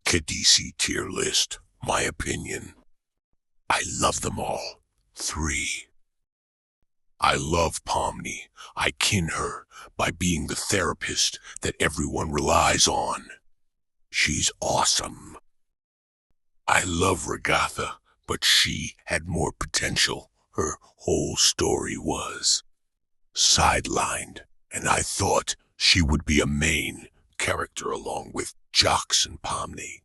Tadc tier list, my opinion. I love them all. 3. I love Pomni. I kin her by being the therapist that everyone relies on. She's awesome. I love Regatha, but she had more potential. Her whole story was sidelined, and I thought she would be a main character along with Jocks and Pomni.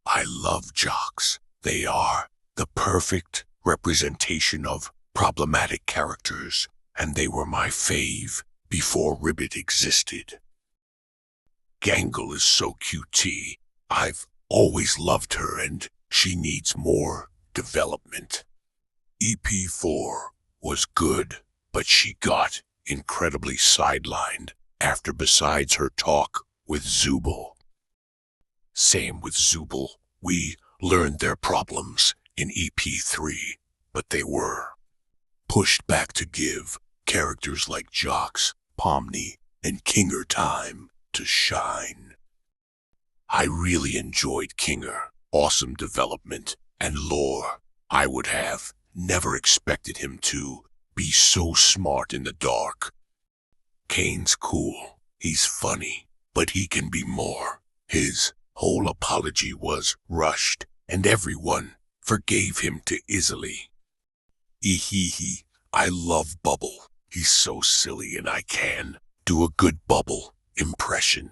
I love Jocks. They are the perfect representation of problematic characters, and they were my fave before Ribbit existed. Gangle is so cute. I've always loved her, and she needs more development. EP4 was good, but she got incredibly sidelined after besides her talk with Zubul. Same with Zubul. We learned their problems in EP3, but they were pushed back to give characters like Jocks, Pomni, and Kinger time to shine. I really enjoyed Kinger. Awesome development and lore. I would have never expected him to be so smart in the dark. Kane's cool. He's funny, but he can be more. His whole apology was rushed, and everyone forgave him too easily. I love Bubble. He's so silly, and I can do a good Bubble impression.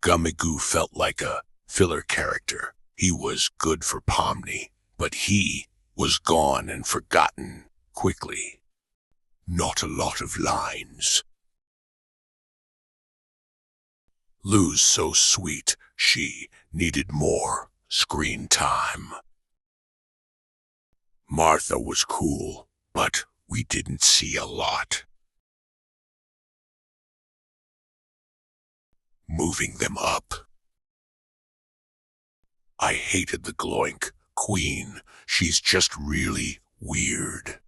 Gummigoo felt like a filler character. He was good for Pomni, but he was gone and forgotten quickly. Not a lot of lines. Lou's so sweet, she needed more screen time. Martha was cool, but we didn't see a lot. Moving them up. I hated the Gloink Queen. She's just really weird.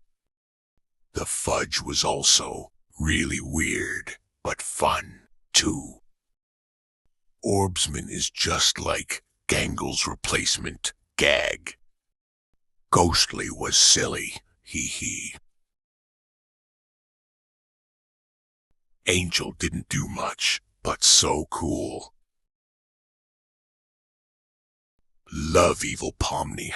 The Fudge was also really weird, but fun, too. Orbsman is just like Gangle's replacement, Gag. Ghostly was silly, Angel didn't do much, but so cool. Love Evil Pomni,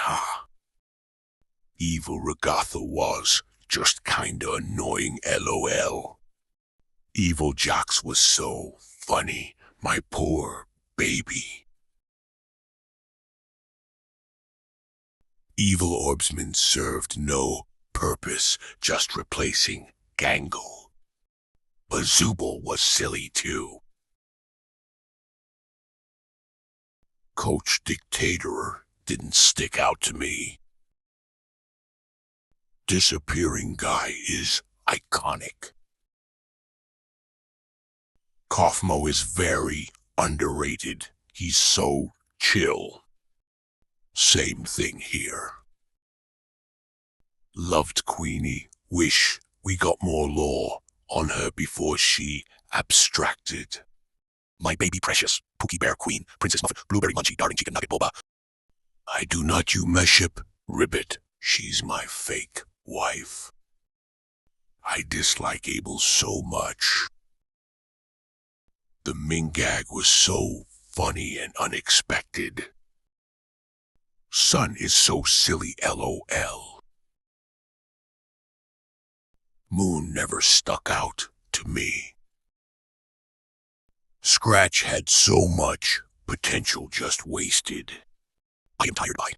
Evil Regatha was just kinda annoying, LOL. Evil Jocks was so funny, my poor baby. Evil Orbsman served no purpose, just replacing Gangle. But Zubul was silly too. Coach Dictator didn't stick out to me. Disappearing Guy is iconic. Kaufmo is very underrated. He's so chill. Same thing here. Loved Queenie. Wish we got more lore on her before she abstracted. My baby precious, Pookie Bear Queen, Princess Muffin, Blueberry Munchie, Darling Chicken Nugget Boba. I do not you meship, Ribbit. She's my fake wife. I dislike Abel so much. The Mingag was so funny and unexpected. Sun is so silly, LOL. Moon never stuck out to me. Scratch had so much potential just wasted. I am tired. Bye.